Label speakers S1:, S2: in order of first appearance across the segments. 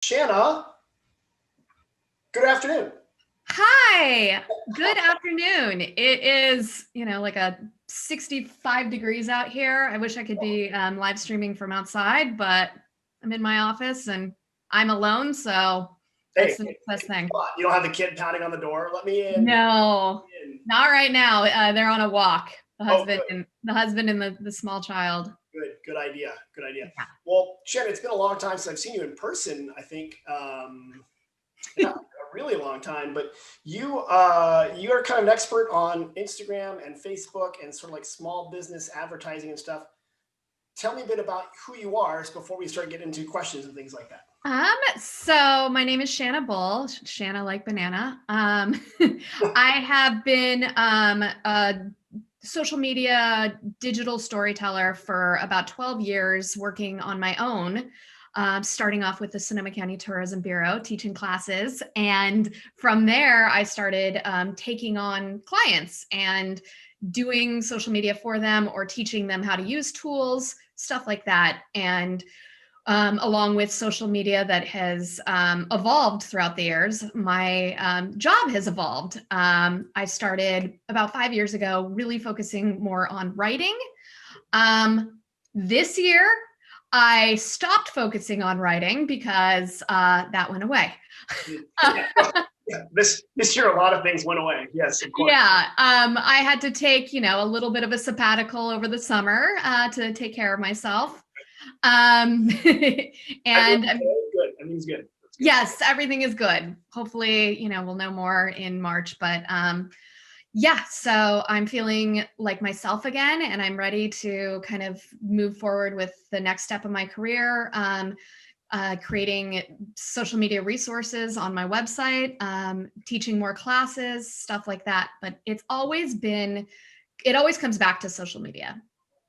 S1: Shanna, good afternoon.
S2: Hi, good afternoon. It is, like a 65 degrees out here. I wish I could be live streaming from outside, but I'm in my office and I'm alone, so
S1: Hey,
S2: that's the best thing.
S1: you don't have the kid pounding on the door. Let me in.
S2: No, not right now. They're on a walk. The
S1: Oh,
S2: husband and the small child.
S1: good idea. Good idea.
S2: Yeah.
S1: Well, Shanna, it's been a long time since I've seen you in person. I think, yeah, a really long time. But you are kind of an expert on Instagram and Facebook and sort of like small business advertising and stuff. Tell me a bit about who you are before we start getting into questions and things like that.
S2: So my name is Shanna Bull, Shanna like banana. I have been a social media digital storyteller for about 12 years, working on my own, starting off with the Sonoma County Tourism Bureau, teaching classes. And from there, I started taking on clients and doing social media for them or teaching them how to use tools, stuff like that. And along with social media that has evolved throughout the years, my job has evolved. I started about 5 years ago, really focusing more on writing. This year, I stopped focusing on writing because that went away.
S1: This year, a lot of things went away. Yes, of course.
S2: Yeah, I had to take, a little bit of a sabbatical over the summer to take care of myself. And
S1: good. Everything's good.
S2: Yes, everything is good. Hopefully, we'll know more in March, but yeah, so I'm feeling like myself again, and I'm ready to kind of move forward with the next step of my career, creating social media resources on my website, teaching more classes, stuff like that. But it always comes back to social media.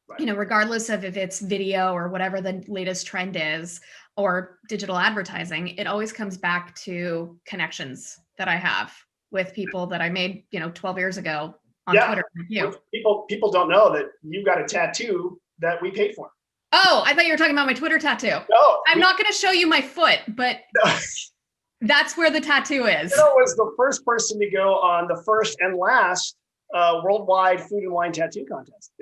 S2: Right. Regardless of if it's video or whatever the latest trend is, or digital advertising, it always comes back to connections that I have with people that I made, 12 years ago on Twitter.
S1: You. People don't know that you got a tattoo that we paid for.
S2: Oh, I thought you were talking about my Twitter tattoo.
S1: No.
S2: I'm not going to show you my foot, but that's where the tattoo is.
S1: Was the first person to go on the first and last worldwide food and wine tattoo contest.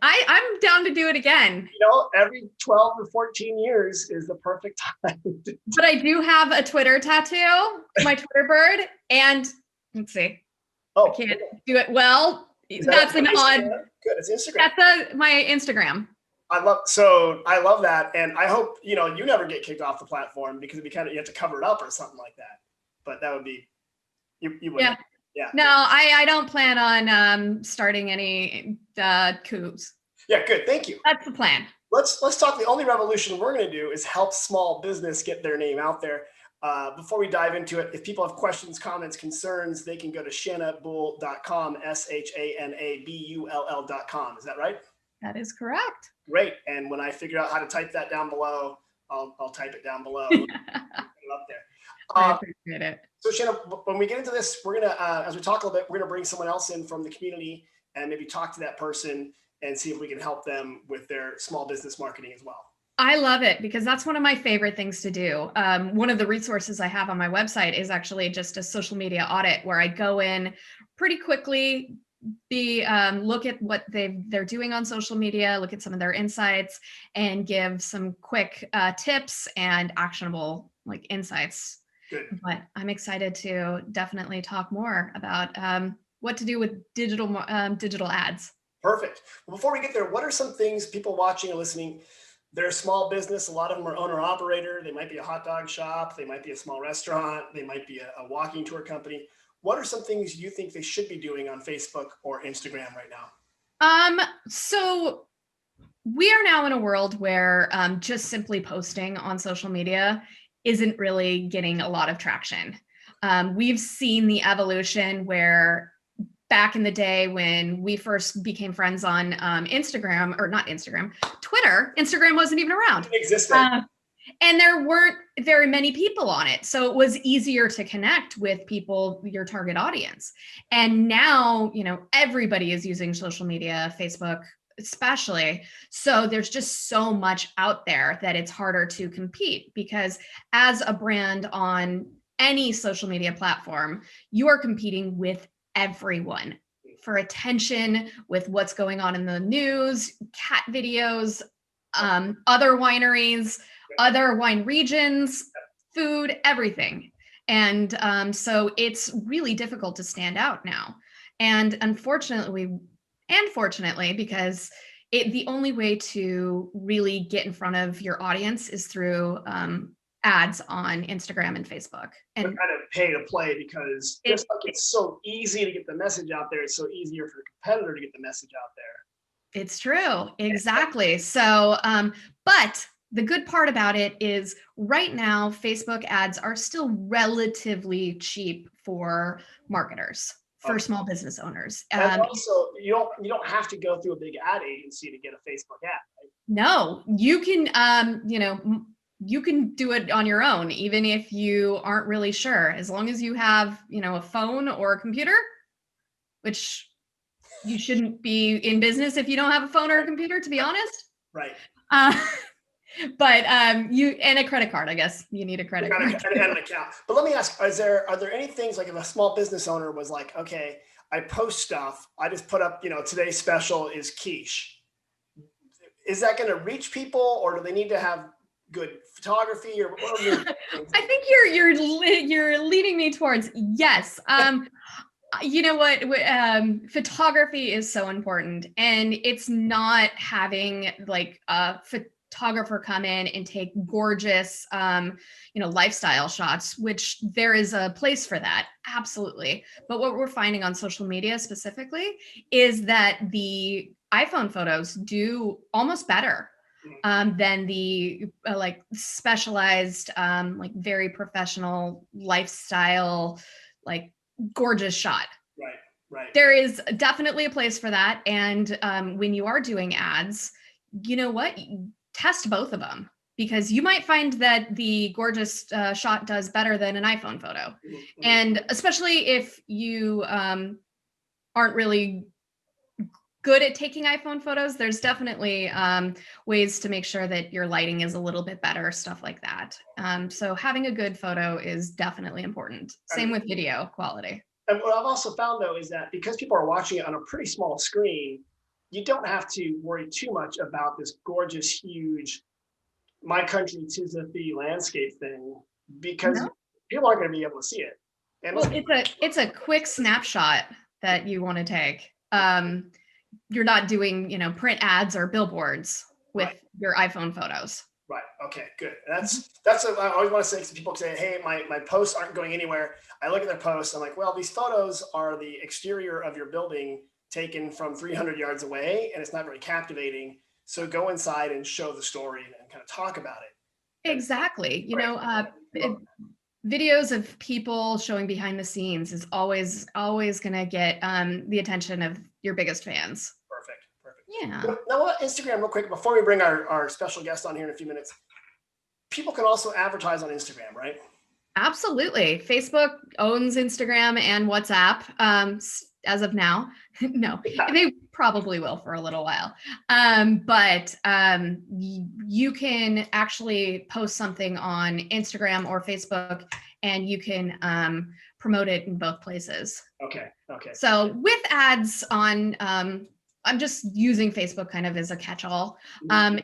S2: I'm down to do it again.
S1: Every 12 or 14 years is the perfect time.
S2: But I do have a Twitter tattoo, my Twitter bird, and let's see. I can't do it well. That's an odd.
S1: Good. It's Instagram.
S2: That's my Instagram.
S1: I love that, and I hope you never get kicked off the platform because it'd be you have to cover it up or something like that. But that would be you wouldn't.
S2: Yeah. Yeah. No, I don't plan on starting any coups.
S1: Yeah, good. Thank you.
S2: That's the plan.
S1: Let's talk. The only revolution we're going to do is help small business get their name out there. Before we dive into it, if people have questions, comments, concerns, they can go to shanabull.com, SHANABULL.com. Is that right?
S2: That is correct.
S1: Great. And when I figure out how to type that down below, I'll type it down below. Put it up there.
S2: I appreciate it.
S1: So Shanna, when we get into this, we're going to, as we talk a little bit, we're going to bring someone else in from the community and maybe talk to that person and see if we can help them with their small business marketing as well.
S2: I love it because that's one of my favorite things to do. One of the resources I have on my website is actually just a social media audit where I go in pretty quickly, look at what they're doing on social media, look at some of their insights, and give some quick tips and actionable insights.
S1: Good.
S2: But I'm excited to definitely talk more about what to do with digital ads.
S1: Perfect. Well, before we get there, what are some things people watching or listening? They're a small business. A lot of them are owner operator. They might be a hot dog shop. They might be a small restaurant. They might be a walking tour company. What are some things you think they should be doing on Facebook or Instagram right now?
S2: So we are now in a world where just simply posting on social media isn't really getting a lot of traction. We've seen the evolution where back in the day when we first became friends on Instagram, or not Instagram, Twitter, Instagram wasn't even around.
S1: It existed.
S2: And there weren't very many people on it. So it was easier to connect with people, your target audience. And now, everybody is using social media, Facebook, especially. So there's just so much out there that it's harder to compete, because as a brand on any social media platform, you are competing with everyone for attention, with what's going on in the news, cat videos, other wineries, other wine regions, food, everything. And so it's really difficult to stand out now. And fortunately, because the only way to really get in front of your audience is through ads on Instagram and Facebook.
S1: They're
S2: And
S1: kind of pay to play, because just like it's so easy to get the message out there, it's so easier for the competitor to get the message out there.
S2: it's true. Exactly. So, but the good part about it is right now, Facebook ads are still relatively cheap for marketers, for small business owners.
S1: And also, you don't have to go through a big ad agency to get a Facebook ad. Right?
S2: No, you can, you can do it on your own, even if you aren't really sure, as long as you have, a phone or a computer, which you shouldn't be in business if you don't have a phone or a computer, to be honest.
S1: Right.
S2: But you, and a credit card, I guess you need a credit card
S1: and an account. But let me ask, are there any things, like if a small business owner was like, okay, I post stuff, I just put up, today's special is quiche. Is that going to reach people, or do they need to have good photography, or what are your
S2: I think you're leading me towards yes. You know what? Photography is so important, and it's not having like a photographer come in and take gorgeous, lifestyle shots, which there is a place for that, absolutely. But what we're finding on social media specifically is that the iPhone photos do almost better than the like specialized, like very professional lifestyle, like gorgeous shot.
S1: Right.
S2: There is definitely a place for that. And when you are doing ads, you know what? Test both of them, because you might find that the gorgeous shot does better than an iPhone photo.
S1: Mm-hmm.
S2: And especially if you aren't really good at taking iPhone photos, there's definitely ways to make sure that your lighting is a little bit better, stuff like that. So having a good photo is definitely important. Same with video quality.
S1: And what I've also found, though, is that because people are watching it on a pretty small screen, you don't have to worry too much about this gorgeous, huge, my country 'tis a thee landscape thing, because people aren't going to be able to see it. And
S2: well, it's a quick snapshot that you want to take. You're not doing, print ads or billboards with your iPhone photos.
S1: Right. Okay, good. That's what I always want to say to people. Say, hey, my posts aren't going anywhere. I look at their posts. I'm like, well, these photos are the exterior of your building taken from 300 yards away, and it's not very captivating. So go inside and show the story and kind of talk about it.
S2: Exactly. Videos of people showing behind the scenes is always going to get the attention of your biggest fans.
S1: Perfect.
S2: Yeah.
S1: Now, Instagram, real quick, before we bring our special guest on here in a few minutes, people can also advertise on Instagram, right?
S2: Absolutely. Facebook owns Instagram and WhatsApp as of now. No, they probably will for a little while. But you can actually post something on Instagram or Facebook, and you can promote it in both places.
S1: Okay.
S2: So with ads on, I'm just using Facebook kind of as a catch-all.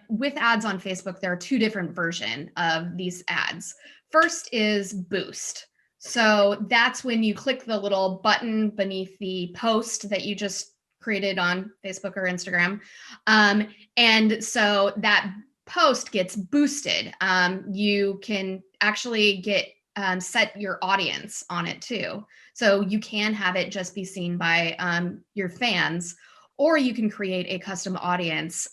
S2: With ads on Facebook, there are two different versions of these ads. First is Boost. So that's when you click the little button beneath the post that you just created on Facebook or Instagram. And so that post gets boosted. You can actually get set your audience on it too. So you can have it just be seen by your fans, or you can create a custom audience.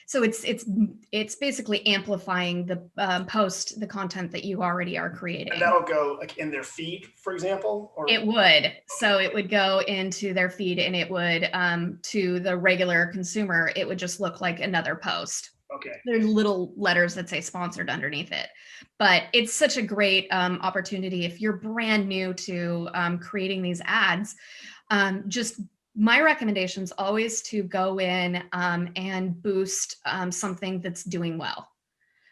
S2: So it's basically amplifying the post, the content that you already are creating.
S1: And that'll go like in their feed, for example? Or?
S2: It would. So it would go into their feed, and it would, to the regular consumer, it would just look like another post.
S1: Okay.
S2: There's little letters that say sponsored underneath it. But it's such a great opportunity if you're brand new to creating these ads. Just my recommendation is always to go in and boost something that's doing well.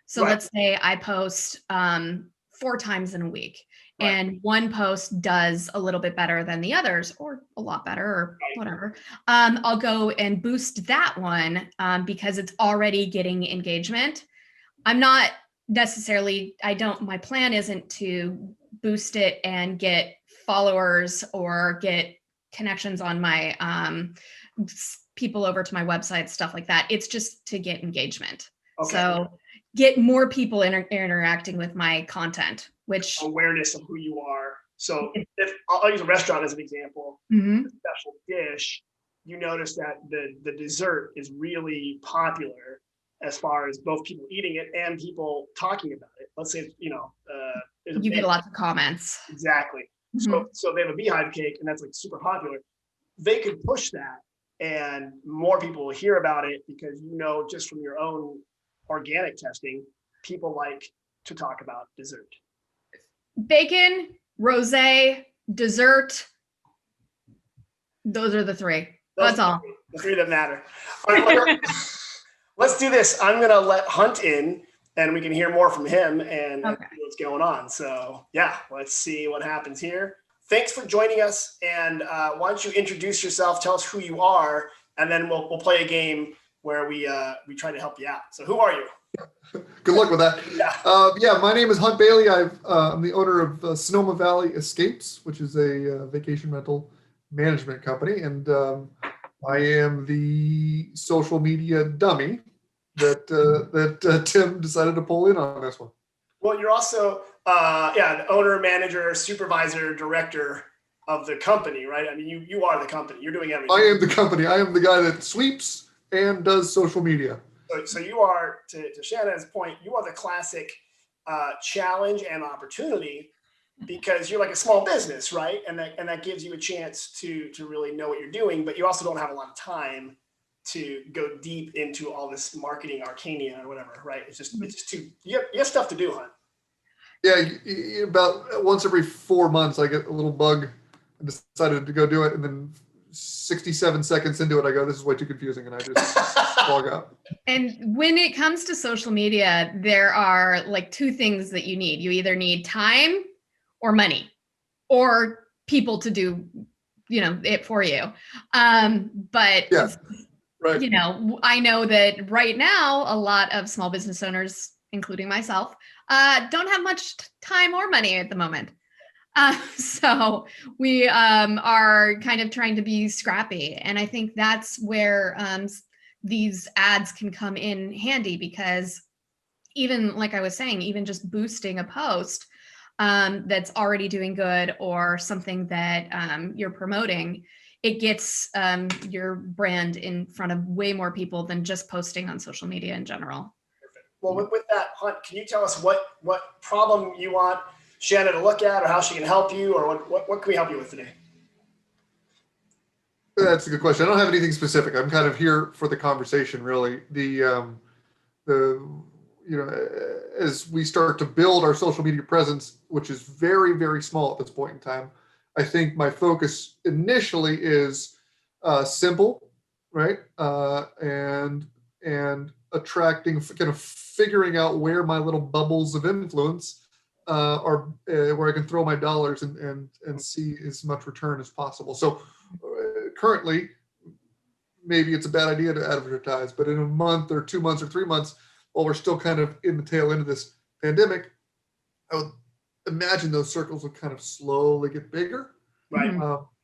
S2: So
S1: Right.
S2: let's say I post 4 times in a week,
S1: Right.
S2: and one post does a little bit better than the others, or a lot better, or
S1: Right.
S2: whatever. I'll go and boost that one because it's already getting engagement. I'm not necessarily, my plan isn't to boost it and get followers or get connections on my people over to my website, stuff like that. It's just to get engagement.
S1: Okay.
S2: So get more people interacting with my content, which
S1: awareness of who you are. So if I'll use a restaurant as an example,
S2: Mhm.
S1: a special dish, you notice that the dessert is really popular as far as both people eating it and people talking about it. Let's say, there's a
S2: You get
S1: bake.
S2: lots of comments.
S1: Exactly.
S2: Mhm.
S1: So they have a beehive cake and that's like super popular. They could push that and more people will hear about it because just from your own organic testing, people like to talk about dessert.
S2: Bacon, rosé, dessert. Those are the three. That's all.
S1: The three that matter. All right, let's do this. I'm going to let Hunt in and we can hear more from him and
S2: Okay.
S1: see what's going on. So yeah, let's see what happens here. Thanks for joining us. And why don't you introduce yourself, tell us who you are, and then we'll play a game where we try to help you out. So who are you?
S3: Good luck with that.
S1: Yeah.
S3: My name is Hunt Bailey. I'm the owner of Sonoma Valley Escapes, which is a vacation rental management company, and I am the social media dummy that Tim decided to pull in on this one.
S1: Well, you're also the owner, manager, supervisor, director of the company, right? I mean, you are the company. You're doing everything.
S3: I am the company. I am the guy that sweeps and does social media.
S1: So you are, to Shannon's point, you are the classic challenge and opportunity because you're like a small business, right? And that gives you a chance to really know what you're doing, but you also don't have a lot of time to go deep into all this marketing arcana or whatever, right? It's just too, you have stuff to do, Hunt.
S3: Yeah, about once every 4 months, I get a little bug and decided to go do it. And then 67 seconds into it, I go, this is way too confusing. And I just log out.
S2: And when it comes to social media, there are like two things that you need. You either need time or money or people to do, it for you. But
S3: yeah, right.
S2: I know that right now, a lot of small business owners, including myself, don't have much time or money at the moment. So we are kind of trying to be scrappy. And I think that's where these ads can come in handy because even like I was saying, even just boosting a post that's already doing good or something that you're promoting, it gets your brand in front of way more people than just posting on social media in general.
S1: Well, with that, Hunt, can you tell us what problem you want Shannon to look at or how she can help you or what can we help you with today?
S3: That's a good question. I don't have anything specific. I'm kind of here for the conversation, really. As we start to build our social media presence, which is very, very small at this point in time, I think my focus initially is simple, right? And attracting, kind of figuring out where my little bubbles of influence are, where I can throw my dollars and see as much return as possible. So currently, maybe it's a bad idea to advertise, but in a month or 2 months or 3 months, while we're still kind of in the tail end of this pandemic, I would imagine those circles will kind of slowly get bigger.
S1: Right.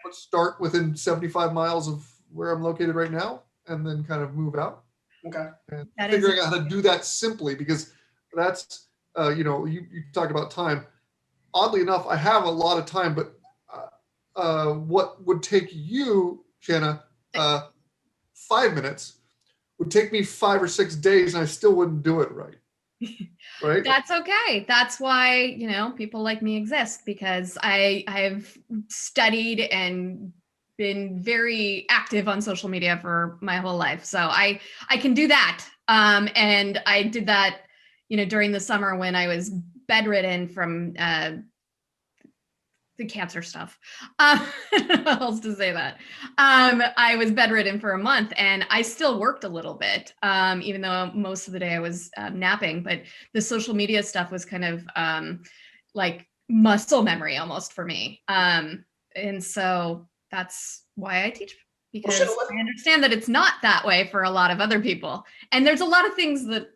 S3: Let's start within 75 miles of where I'm located right now and then kind of move out.
S1: Okay.
S3: And figuring out how to do that simply, because that's, you talk about time. Oddly enough, I have a lot of time, but what would take you, Shanna, 5 minutes would take me 5 or 6 days and I still wouldn't do it right. Right?
S2: That's okay. That's why, people like me exist, because I've studied and been very active on social media for my whole life. So I can do that. And I did that, during the summer when I was bedridden from the cancer stuff. I don't know how else to say that. I was bedridden for a month and I still worked a little bit, even though most of the day I was napping, but the social media stuff was kind of like muscle memory almost for me. And so that's why I teach, because I understand that it's not that way for a lot of other people. And there's a lot of things that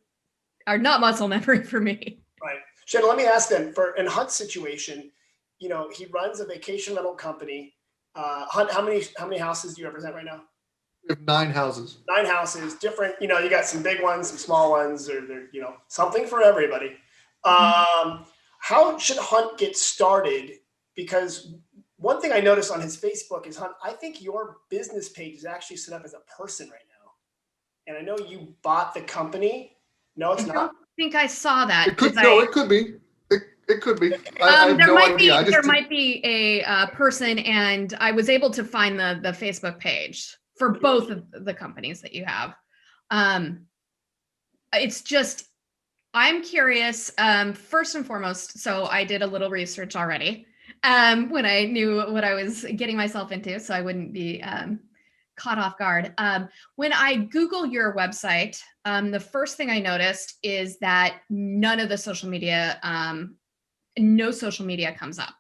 S2: are not muscle memory for me.
S1: Right. Shanna, let me ask then, in Hunt's situation, you know, he runs a vacation rental company. Hunt, how many houses do you represent right now?
S3: We have 9 houses.
S1: 9 houses, different, you know, you got some big ones, some small ones, or they're, you know, something for everybody. How should Hunt get started? Because one thing I noticed on his Facebook is, Hunt, I think your business page is actually set up as a person right now. And I know you bought the company. No, it's not.
S2: I think I saw that.
S3: It could be. It could be. I have no idea.
S2: There might be a person, and I was able to find the Facebook page for both of the companies that you have. It's just, I'm curious, first and foremost, so I did a little research already when I knew what I was getting myself into, so I wouldn't be caught off guard. When I Google your website, the first thing I noticed is that none of the social media, no social media comes up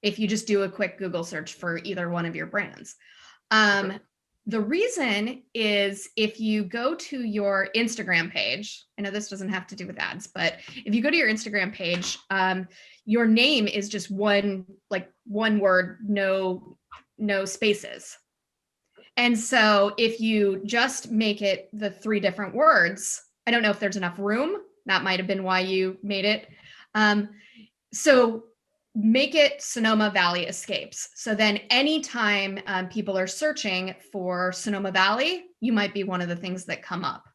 S2: if you just do a quick Google search for either one of your brands. The reason is if you go to your Instagram page, I know this doesn't have to do with ads, but if you go to your Instagram page, your name is just one word, no spaces. And so if you just make it the 3 different words, I don't know if there's enough room. That might have been why you made it. So make it Sonoma Valley Escapes. So then anytime people are searching for Sonoma Valley, you might be one of the things that come up.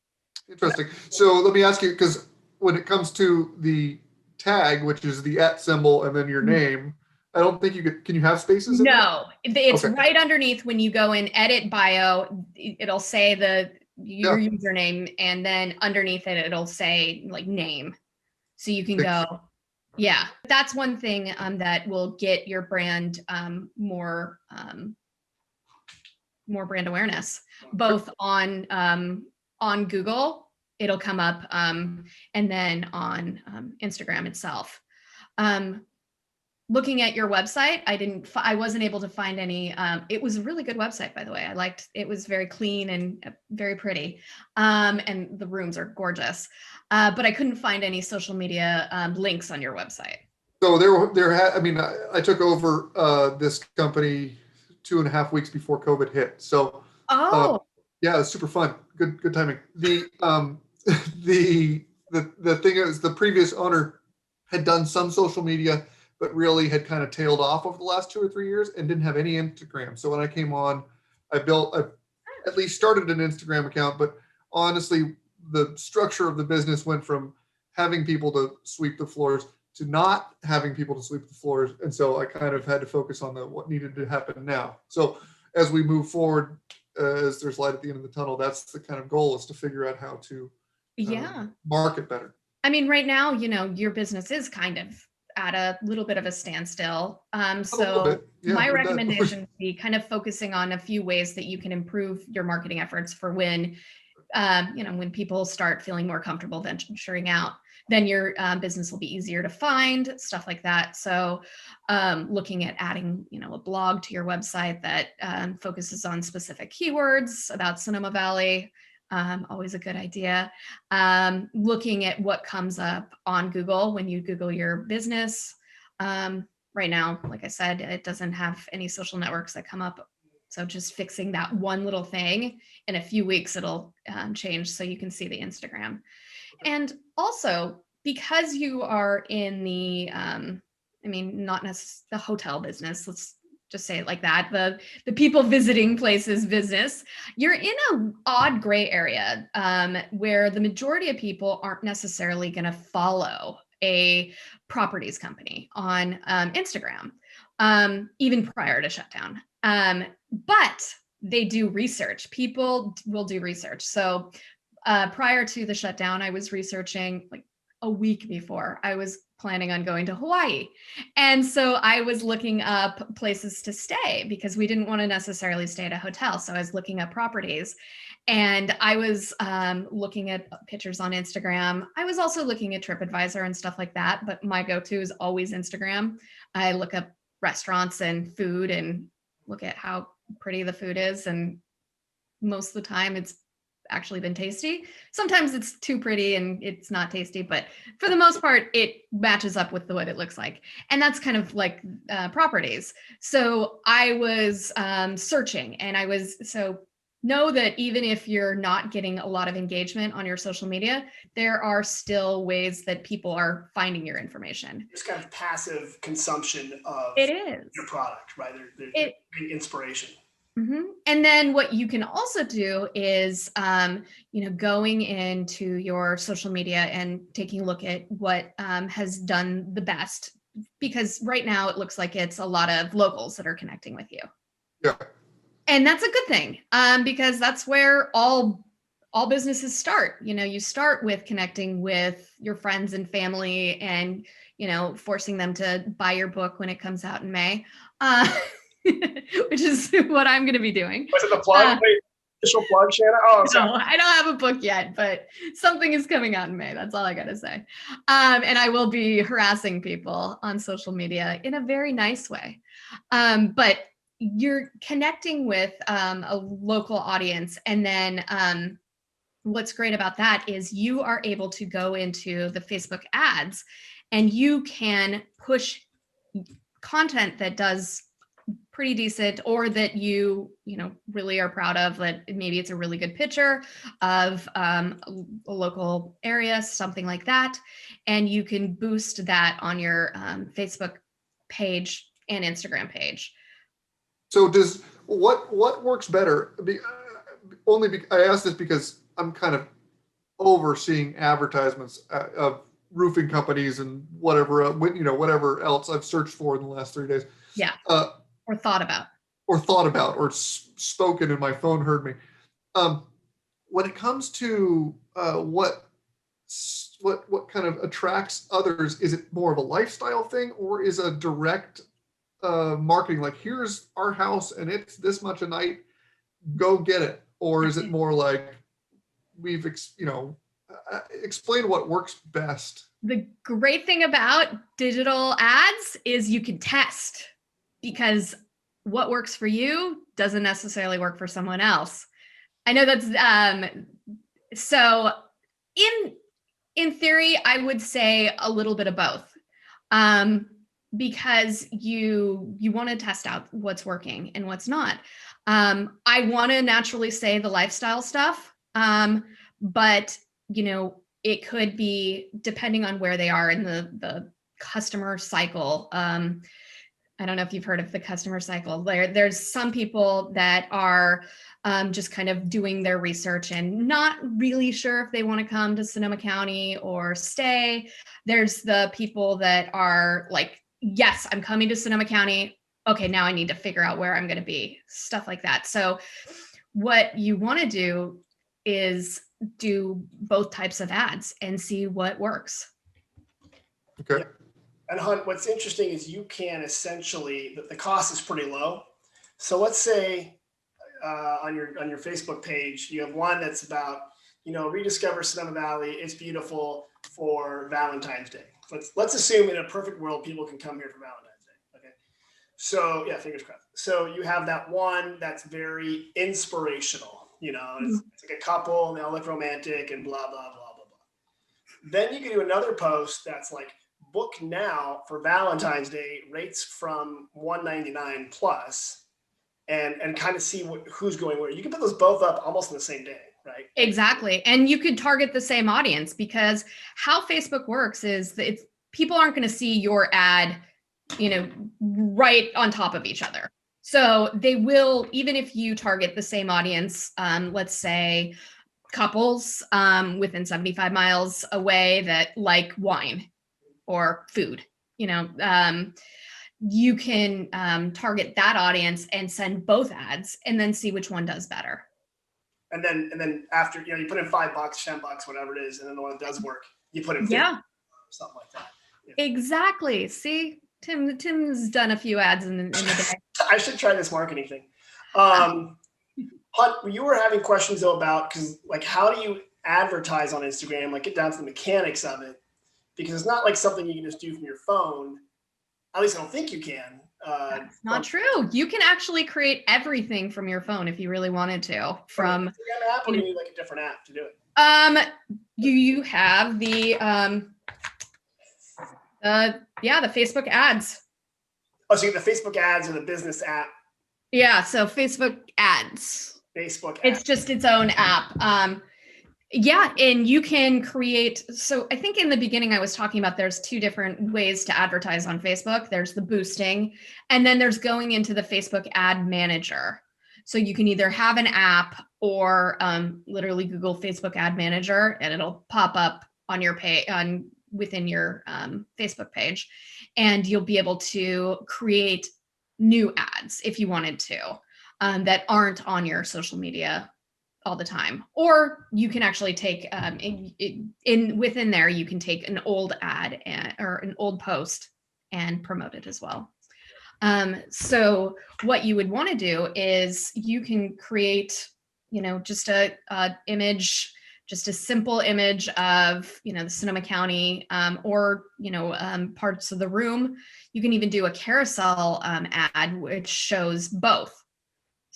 S3: Interesting. So let me ask you, because when it comes to the tag, which is the @ symbol and then your name, I don't think you can you have spaces?
S2: No, it's okay. Right underneath when you go in edit bio, it'll say your username, and then underneath it, it'll say like name. So you can go. Yeah, that's one thing that will get your brand more brand awareness, both on Google, it'll come up, and then on Instagram itself. Looking at your website, I wasn't able to find any. It was a really good website, by the way. I liked it. Was very clean and very pretty, and the rooms are gorgeous. But I couldn't find any social media links on your website.
S3: So I took over this company 2.5 weeks before COVID hit. So yeah, it was super fun. Good timing. The thing is, the previous owner had done some social media, but really had kind of tailed off over the last 2 or 3 years and didn't have any Instagram. So when I came on, I at least started an Instagram account, but honestly, the structure of the business went from having people to sweep the floors to not having people to sweep the floors. And so I kind of had to focus on what needed to happen now. So as we move forward, as there's light at the end of the tunnel, that's the kind of goal, is to figure out how to market better.
S2: I mean, right now, your business is kind of at a little bit of a standstill. So my recommendation would be kind of focusing on a few ways that you can improve your marketing efforts for when people start feeling more comfortable venturing out, then your business will be easier to find, stuff like that. So looking at adding, a blog to your website that focuses on specific keywords about Sonoma Valley, always a good idea. Looking at what comes up on Google when you Google your business. Right now, like I said, it doesn't have any social networks that come up. So just fixing that one little thing, in a few weeks, it'll change so you can see the Instagram. And also, because you are in the, not necessarily the hotel business, let's just say it like that, the people visiting places business, you're in an odd gray area where the majority of people aren't necessarily going to follow a properties company on Instagram, even prior to shutdown. But they do research. People will do research. So prior to the shutdown, I was researching like a week before. I was planning on going to Hawaii. And so I was looking up places to stay because we didn't want to necessarily stay at a hotel. So I was looking up properties, and I was looking at pictures on Instagram. I was also looking at TripAdvisor and stuff like that, but my go-to is always Instagram. I look up restaurants and food and look at how pretty the food is. And most of the time it's actually been tasty. Sometimes it's too pretty and it's not tasty, but for the most part, it matches up with what it looks like. And that's kind of like properties. So I was searching, and so know that even if you're not getting a lot of engagement on your social media, there are still ways that people are finding your information.
S1: It's kind of passive consumption of
S2: It is.
S1: your product, right? They're getting inspiration.
S2: Mm-hmm. And then what you can also do is, going into your social media and taking a look at what has done the best, because right now it looks like it's a lot of locals that are connecting with you.
S3: Yeah.
S2: And that's a good thing, because that's where all businesses start. You start with connecting with your friends and family, and forcing them to buy your book when it comes out in May. Which is what I'm going to be doing.
S1: Was it the plug? Official plug, Shanna? Oh, sorry.
S2: No, I don't have a book yet, but something is coming out in May. That's all I got to say. And I will be harassing people on social media in a very nice way. But you're connecting with a local audience. And then what's great about that is you are able to go into the Facebook ads, and you can push content that does pretty decent, or that you really are proud of, that maybe it's a really good picture of a local area, something like that. And you can boost that on your Facebook page and Instagram page.
S3: So what works better? I ask this because I'm kind of overseeing advertisements of roofing companies and whatever, whatever else I've searched for in the last 3 days.
S2: Yeah. Or thought about, or spoken, and my phone heard me. When it comes to what kind of attracts others, is it more of a lifestyle thing, or is a direct marketing, like, here's our house and it's this much a night, go get it? Or is it more like explain what works best? The great thing about digital ads is you can test, because what works for you doesn't necessarily work for someone else. I know that's so in theory, I would say a little bit of both, because you want to test out what's working and what's not. I want to naturally say the lifestyle stuff, but it could be depending on where they are in the customer cycle. I don't know if you've heard of the customer cycle. There's some people that are just kind of doing their research and not really sure if they want to come to Sonoma County or stay. There's the people that are like, yes, I'm coming to Sonoma County. Okay, now I need to figure out where I'm going to be, stuff like that. So what you want to do is do both types of ads and see what works.
S3: Okay.
S1: Yeah. And Hunt, what's interesting is you can essentially, the cost is pretty low. So let's say on your Facebook page, you have one that's about, rediscover Sonoma Valley. It's beautiful for Valentine's Day. Let's assume in a perfect world, people can come here for Valentine's Day. Okay. So yeah, fingers crossed. So you have that one that's very inspirational. It's like a couple and they all look romantic and blah, blah, blah, blah, blah. Then you can do another post that's like, book now for Valentine's Day, rates from $199 plus, and kind of see who's going where. You can put those both up almost on the same day, right?
S2: Exactly. And you could target the same audience, because how Facebook works is that people aren't going to see your ad, right on top of each other. So they will, even if you target the same audience, let's say couples within 75 miles away that like wine or food, you can target that audience and send both ads and then see which one does better.
S1: And then after, you put in $5, $10, whatever it is. And then the one that does work, you put in $50,
S2: yeah,
S1: something like that.
S2: Exactly. See, Tim's done a few ads in the day.
S1: I should try this marketing thing. Hunt, you were having questions though about, because like, how do you advertise on Instagram? Like, get down to the mechanics of it, because it's not like something you can just do from your phone. At least I don't think you can.
S2: That's not true. You can actually create everything from your phone if you really wanted to.
S1: From Instagram app, or do you need like a different app to do it?
S2: You have the the Facebook ads.
S1: Oh, so you have the Facebook ads or the business app?
S2: Yeah, so Facebook ads.
S1: Facebook ads.
S2: It's just its own app. Yeah, and you can create, so I think in the beginning I was talking about there's two different ways to advertise on Facebook. There's the boosting, and then there's going into the Facebook ad manager. So you can either have an app or literally Google Facebook ad manager, and it'll pop up on your page, within your Facebook page, and you'll be able to create new ads if you wanted to that aren't on your social media all the time. Or you can actually take within there, you can take an old ad or an old post and promote it as well. So what you would want to do is you can create, just a image, just a simple image of, the Sonoma County or, parts of the room. You can even do a carousel ad, which shows both.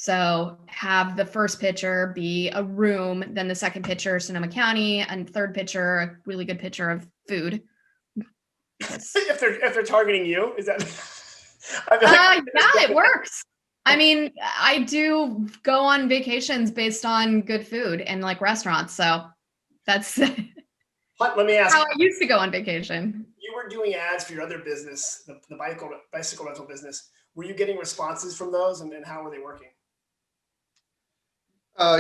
S2: So have the first picture be a room, then the second picture, Sonoma County, and third picture, a really good picture of food.
S1: If they're targeting you, is that?
S2: Yeah, it works. I mean, I do go on vacations based on good food and like restaurants. So that's
S1: Let me ask.
S2: How I used to go on vacation.
S1: You were doing ads for your other business, the bicycle rental business. Were you getting responses from those, and how were they working?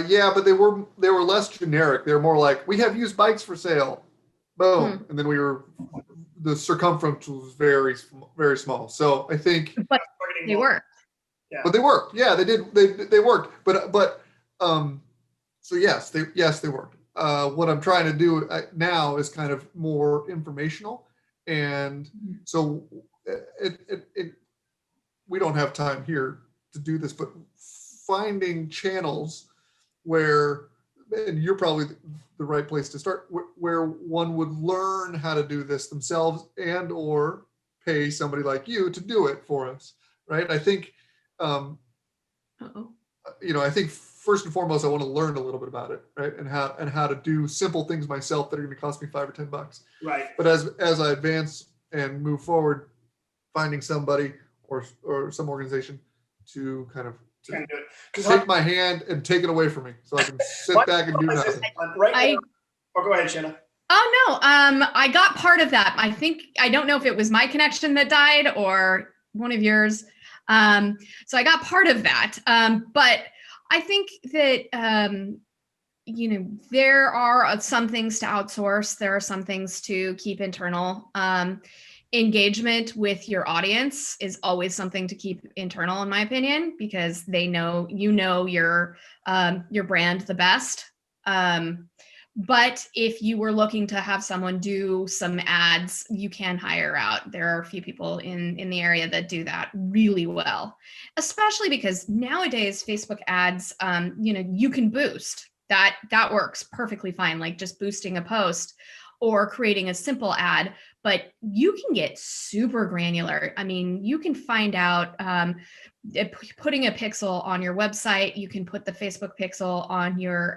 S3: Yeah, but they were less generic. They were more like, we have used bikes for sale. Boom. And then the circumference was very, very small. So I think.
S2: But they worked.
S1: Yeah.
S3: But they worked. Yeah, they did. They worked. But so yes, they worked. What I'm trying to do now is kind of more informational, and so we don't have time here to do this, but finding channels where, and you're probably the right place to start, where one would learn how to do this themselves and or pay somebody like you to do it for us, right? I think, I think first and foremost, I want to learn a little bit about it, right? And how to do simple things myself that are going to cost me $5 or $10.
S1: Right.
S3: But as I advance and move forward, finding somebody or some organization to kind of take my hand and take it away from me, so I can sit back and do nothing.
S1: Right now, go ahead, Shanna.
S2: Oh no, I got part of that. I don't know if it was my connection that died or one of yours. So I got part of that. But I think that there are some things to outsource. There are some things to keep internal. Engagement with your audience is always something to keep internal, in my opinion, because they know your brand the best. But if you were looking to have someone do some ads, you can hire out. There are a few people in the area that do that really well, especially because nowadays Facebook ads, you can boost. That works perfectly fine, like just boosting a post or creating a simple ad, but you can get super granular. I mean, you can find out putting a pixel on your website. You can put the Facebook pixel on your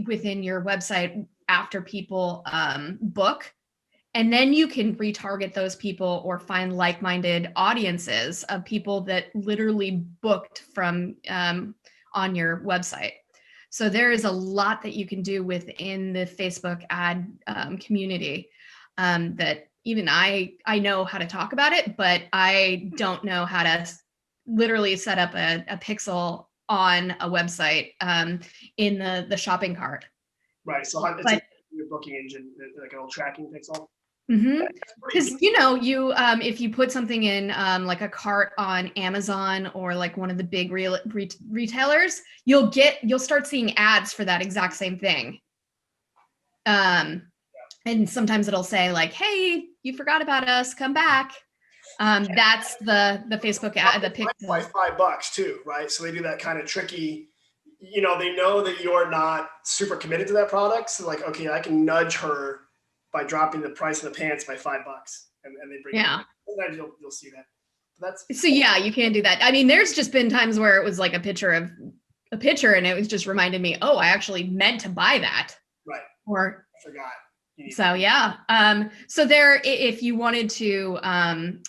S2: within your website after people book, and then you can retarget those people or find like-minded audiences of people that literally booked from on your website. So there is a lot that you can do within the Facebook ad community that even I know how to talk about it, but I don't know how to literally set up a pixel on a website in the shopping cart.
S1: Right. So it's your booking engine, like an old tracking pixel.
S2: Because you if you put something in like a cart on Amazon or like one of the big retailers, you'll start seeing ads for that exact same thing. And sometimes it'll say like, hey, you forgot about us, come back. That's the Facebook ad, the
S1: By
S2: pixel.
S1: $5 too, right? So they do that kind of tricky, they know that you're not super committed to that product. So like, okay, I can nudge her by dropping the price of the pants by $5 and they bring
S2: Yeah.
S1: it. Sometimes you'll see that. But that's
S2: So yeah, you can do that. I mean, there's just been times where it was like a picture and it was just reminded me, oh, I actually meant to buy that.
S1: right.
S2: Or
S1: I forgot.
S2: so yeah. So there, if you wanted to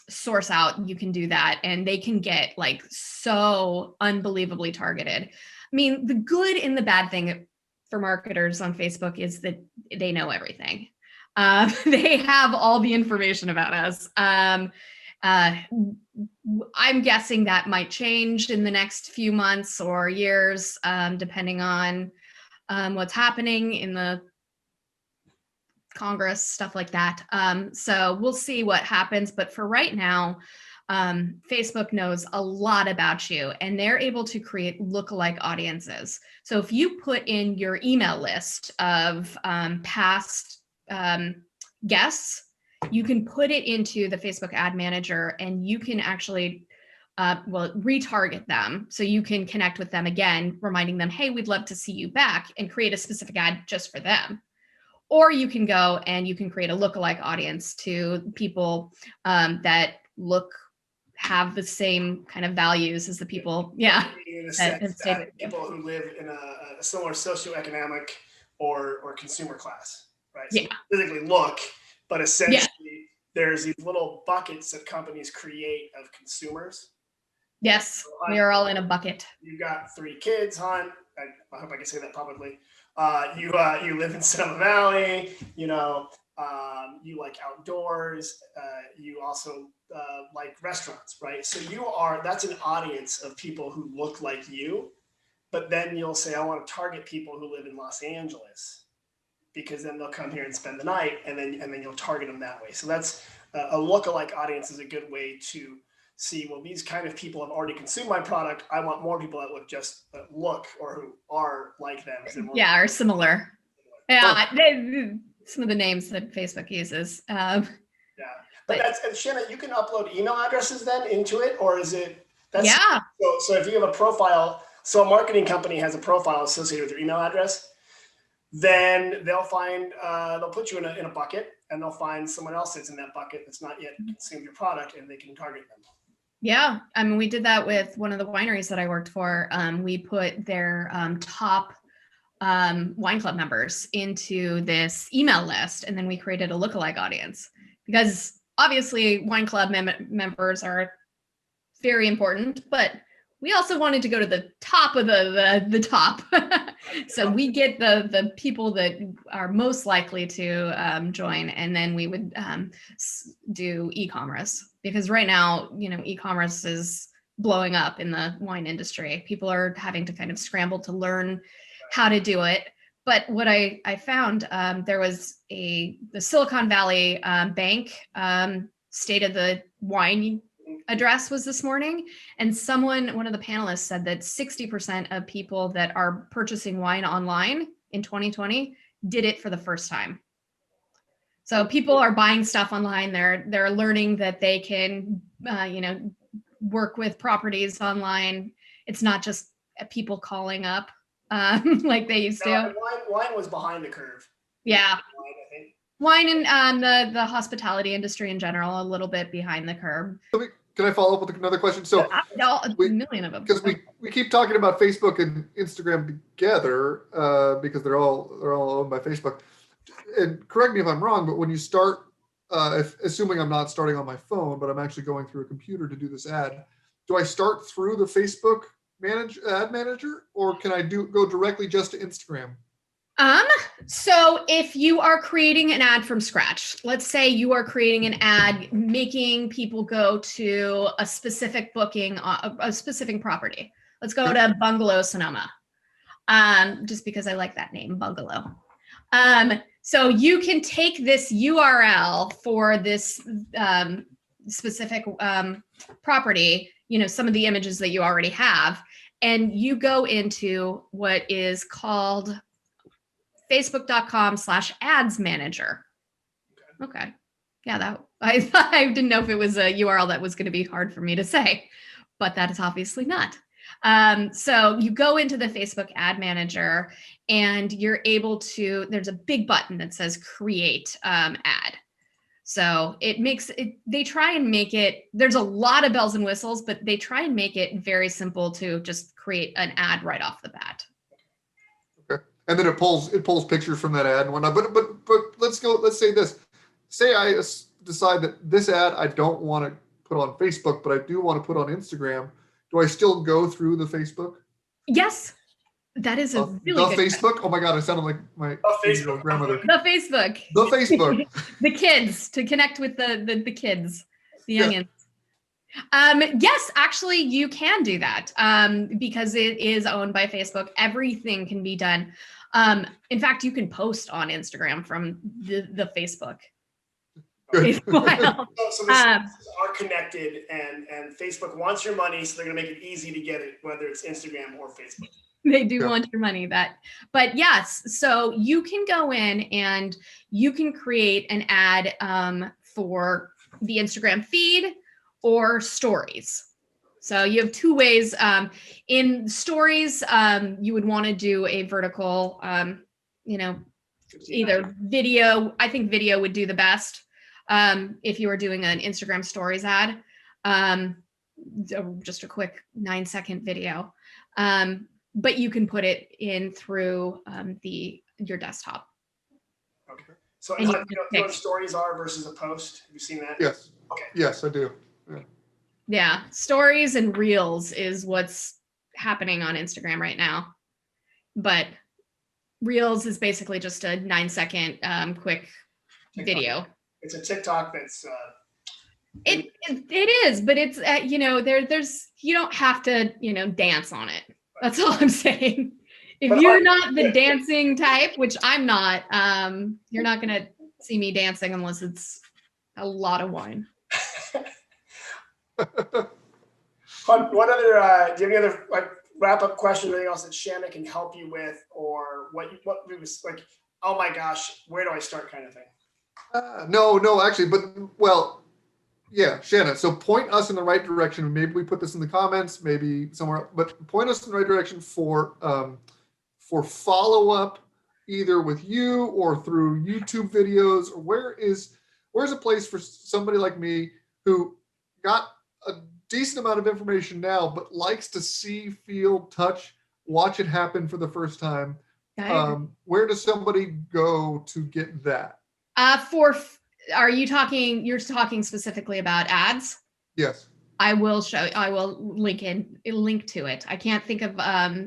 S2: source out, you can do that, and they can get like so unbelievably targeted. I mean, the good and the bad thing for marketers on Facebook is that they know everything. They have all the information about us. I'm guessing that might change in the next few months or years, depending on what's happening in the Congress, stuff like that. So we'll see what happens. But for right now, Facebook knows a lot about you, and they're able to create lookalike audiences. So if you put in your email list of past guests, you can put it into the Facebook ad manager, and you can actually retarget them. So you can connect with them again, reminding them, hey, we'd love to see you back, and create a specific ad just for them. Or you can go and you can create a lookalike audience to people that have the same kind of values as the people. Yeah.
S1: In a
S2: that
S1: sense
S2: stayed
S1: that
S2: with you.
S1: people who live in a similar socioeconomic or consumer class, right? So
S2: Yeah.
S1: physically look, but essentially there's these little buckets that companies create of consumers.
S2: Yes, we are all in a bucket.
S1: You've got 3 kids, hon. I hope I can say that publicly. You live in Sonoma Valley. You like outdoors. You also like restaurants, right? So that's an audience of people who look like you. But then you'll say, I want to target people who live in Los Angeles, because then they'll come here and spend the night, and then you'll target them that way. So that's a lookalike audience is a good way to see, well, these kind of people have already consumed my product. I want more people that look or who are like them.
S2: Yeah, or similar. Yeah, some of the names that Facebook uses.
S1: Yeah, but and Shanna, you can upload email addresses then into it, or is it?
S2: Yeah.
S1: So if you have a profile, so a marketing company has a profile associated with your email address, then they'll put you in a bucket, and they'll find someone else that's in that bucket that's not yet consumed your product, and they can target them.
S2: Yeah, I mean, we did that with one of the wineries that I worked for. We put their top wine club members into this email list, and then we created a lookalike audience, because obviously wine club members are very important, but we also wanted to go to the top of the top. So we get the people that are most likely to join, and then we would do e-commerce, because right now, e-commerce is blowing up in the wine industry. People are having to kind of scramble to learn how to do it. But what I found, there was the Silicon Valley Bank State of the Wine address was this morning, and one of the panelists said that 60% of people that are purchasing wine online in 2020 did it for the first time. So people are buying stuff online. They're learning that they can work with properties online. It's not just people calling up like they used to.
S1: Wine was behind the curve.
S2: Yeah. Wine and the hospitality industry in general, a little bit behind the curve.
S3: Can I follow up with another question? So
S2: a million of them.
S3: Because we keep talking about Facebook and Instagram together because they're all owned by Facebook. And correct me if I'm wrong, but when you start, assuming I'm not starting on my phone, but I'm actually going through a computer to do this ad, do I start through the Facebook ad manager, or can I go directly just to Instagram?
S2: So if you are creating an ad from scratch, let's say you are creating an ad making people go to a specific booking, a specific property. Let's go to Bungalow Sonoma. Just because I like that name, Bungalow. So you can take this URL for this specific property, some of the images that you already have, and you go into what is called facebook.com/ads manager. Okay. Yeah, that I didn't know if it was a URL that was going to be hard for me to say, but that is obviously not. So you go into the Facebook ad manager and you're able to, there's a big button that says create ad. So it makes it, they try and make it, there's a lot of bells and whistles, but they try and make it very simple to just create an ad right off the bat.
S3: Okay. And then it pulls pictures from that ad and whatnot. But let's say this. Say I decide that this ad I don't want to put on Facebook, but I do want to put on Instagram. Do I still go through the Facebook?
S2: Yes, that is a really
S3: the
S2: good
S3: Facebook.
S2: question.
S3: Oh my God, I sounded like my
S1: Facebook.
S3: grandmother.
S2: The Facebook.
S3: The Facebook.
S2: The kids, to connect with the kids, the
S3: Yeah.
S2: youngins. Yes, actually, you can do that because it is owned by Facebook. Everything can be done. In fact, you can post on Instagram from the Facebook.
S3: Good.
S2: It's wild.
S1: So the services are connected, and Facebook wants your money, so they're going to make it easy to get it, whether it's Instagram or Facebook.
S2: They do
S3: Yeah.
S2: want your money. But yes, so you can go in and you can create an ad for the Instagram feed or stories. So you have two ways. In stories, you would want to do a vertical, either video. I think video would do the best if you were doing an Instagram stories ad. Just a quick 9-second video. But you can put it in through your desktop.
S1: Okay. So
S2: And
S1: you
S2: you
S1: know,
S2: can
S1: you know what
S2: pick.
S1: stories are versus a post? Have you seen that?
S3: Yes.
S1: Okay.
S3: Yes, I do.
S2: Yeah, stories and reels is what's happening on Instagram right now. But reels is basically just a 9-second quick
S1: TikTok.
S2: video.
S1: It's a TikTok that's
S2: It is, but it's there's you don't have to dance on it. That's all I'm saying. If
S1: But
S2: you're not the dancing type, which I'm not, you're not gonna see me dancing unless it's a lot of wine.
S1: What other do you have any other like wrap up questions or anything else that Shanna can help you with, or what we was like, oh my gosh, where do I start kind of thing?
S3: No, actually, but well, yeah, Shannon. So point us in the right direction. Maybe we put this in the comments, maybe somewhere, but point us in the right direction for follow up, either with you or through YouTube videos. Or where's a place for somebody like me who got a decent amount of information now, but likes to see, feel, touch, watch it happen for the first time. Where does somebody go to get that?
S2: You're talking specifically about ads?
S3: Yes.
S2: I will link to it. I can't think of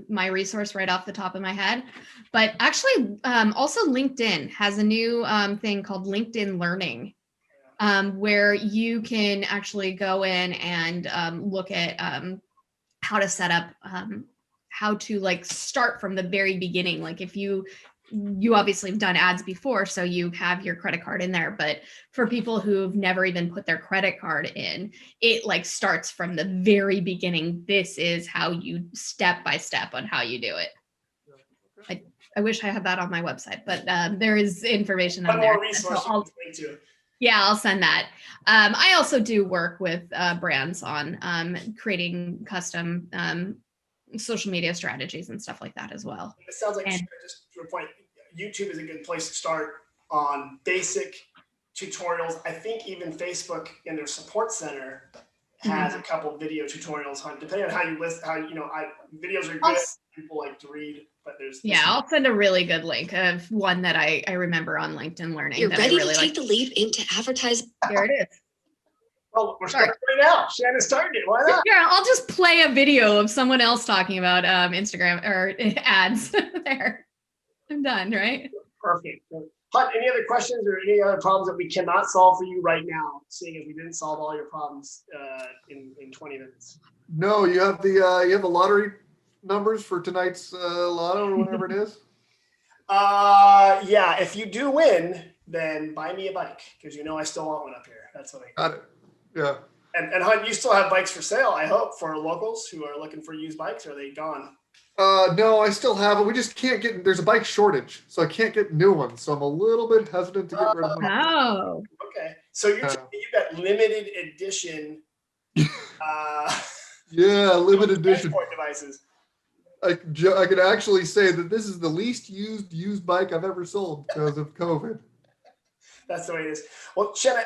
S2: my resource right off the top of my head, but actually also LinkedIn has a new thing called LinkedIn Learning, where you can actually go in and look at how to set up, how to like start from the very beginning. Like if you obviously have done ads before, so you have your credit card in there, but for people who've never even put their credit card in, it like starts from the very beginning. This is how you step by step on how you do it. I wish I had that on my website, but there is information on
S1: One
S2: there.
S1: more resource
S2: So
S1: you can link to.
S2: Yeah, I'll send that. I also do work with brands on creating custom social media strategies and stuff like that as well.
S1: It sounds like,
S2: And-
S1: just to your point, YouTube is a good place to start on basic tutorials. I think even Facebook in their support center has a couple video tutorials on, depending on how you list, videos are good. People like to read, but there's
S2: I'll send a really good link of one that I remember on LinkedIn Learning.
S4: You're
S2: that
S4: ready
S2: I really
S4: to take
S2: like.
S4: the leap into advertising.
S2: Here it is.
S1: Well, we're starting right now. Shanna's started it. Why not?
S2: Here, I'll just play a video of someone else talking about Instagram or ads. There, I'm done. Right?
S1: Perfect. Hunt, any other questions or any other problems that we cannot solve for you right now, seeing as we didn't solve all your problems in 20 minutes?
S3: No, you have the lottery numbers for tonight's lotto or whatever it is.
S1: Yeah, if you do win, then buy me a bike, because I still want one up here. That's what I
S3: Got it. Yeah.
S1: And Hunt, you still have bikes for sale, I hope, for locals who are looking for used bikes, or are they gone?
S3: No, I still have it. We just can't get, there's a bike shortage, so I can't get new ones. So I'm a little bit hesitant to get rid of them.
S2: Oh,
S1: Okay. So you're telling me you got limited edition
S3: Yeah, limited edition.
S1: transport devices.
S3: I could actually say that this is the least used bike I've ever sold because of COVID.
S1: That's the way it is. Well, Shanna,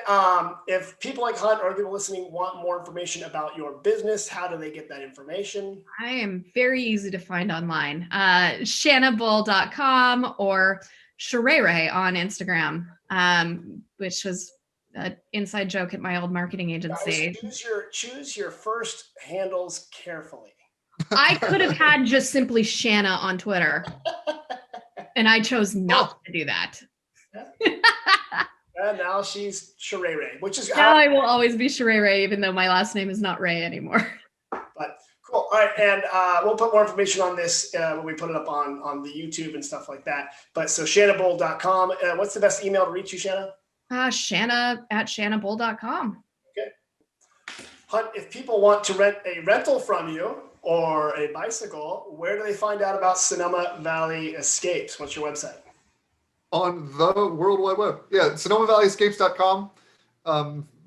S1: if people like Hunt or people listening want more information about your business, how do they get that information?
S2: I am very easy to find online. ShannaBull.com or Sherere on Instagram, which was an inside joke at my old marketing agency.
S1: Guys, choose your first handles carefully.
S2: I could have had just simply Shanna on Twitter, and I chose not to do that.
S1: And now she's Sherere, which is
S2: Now I will always be Sherere, even though my last name is not Ray anymore.
S1: But cool. All right, and we'll put more information on this when we put it up on the YouTube and stuff like that. But so ShannaBull.com. What's the best email to reach you, Shanna?
S2: Shanna at ShannaBull.com.
S1: Okay. Hunt, if people want to rent a rental from you or a bicycle, where do they find out about Sonoma Valley Escapes? What's your website?
S3: On the World Wide Web. Yeah, SonomaValleyEscapes.com.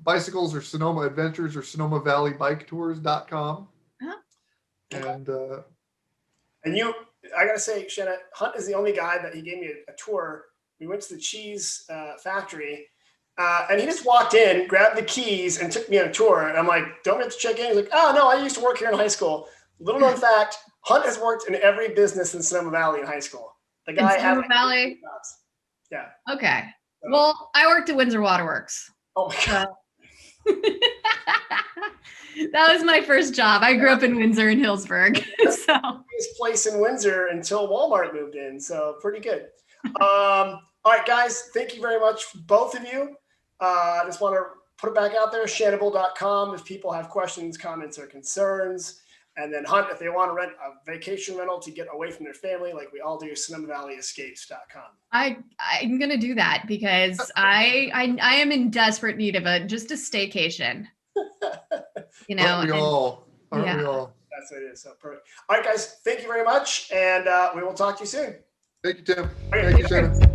S3: Bicycles or Sonoma Adventures or SonomaValleyBikeTours.com.
S2: Uh-huh.
S3: And
S1: you, I gotta say, Shanna, Hunt is the only guy that he gave me a tour. We went to the cheese factory, and he just walked in, grabbed the keys, and took me on a tour. And I'm like, "Don't we have to check in?" He's like, "Oh no, I used to work here in high school." Little known fact: Hunt has worked in every business in Sonoma Valley in high school. The guy had
S2: Sonoma Valley.
S1: jobs. Yeah.
S2: Okay. Well, I worked at Windsor Waterworks.
S1: Oh my god.
S2: That was my first job. I grew up in Windsor and Hillsburg. So
S1: His place in Windsor until Walmart moved in. So pretty good. All right, guys, thank you very much, both of you. I just want to put it back out there, ShannaBull.com, if people have questions, comments, or concerns. And then Hunt, if they want to rent a vacation rental to get away from their family, like we all do, SonomaValleyEscapes.com.
S2: I'm gonna do that because I am in desperate need of just a staycation. You know,
S3: aren't we all?
S2: yeah.
S1: That's what it is. So perfect. All right, guys, thank you very much, and we will talk to you soon.
S3: Thank you, Tim.
S1: Okay,
S3: Thank you, Shannon.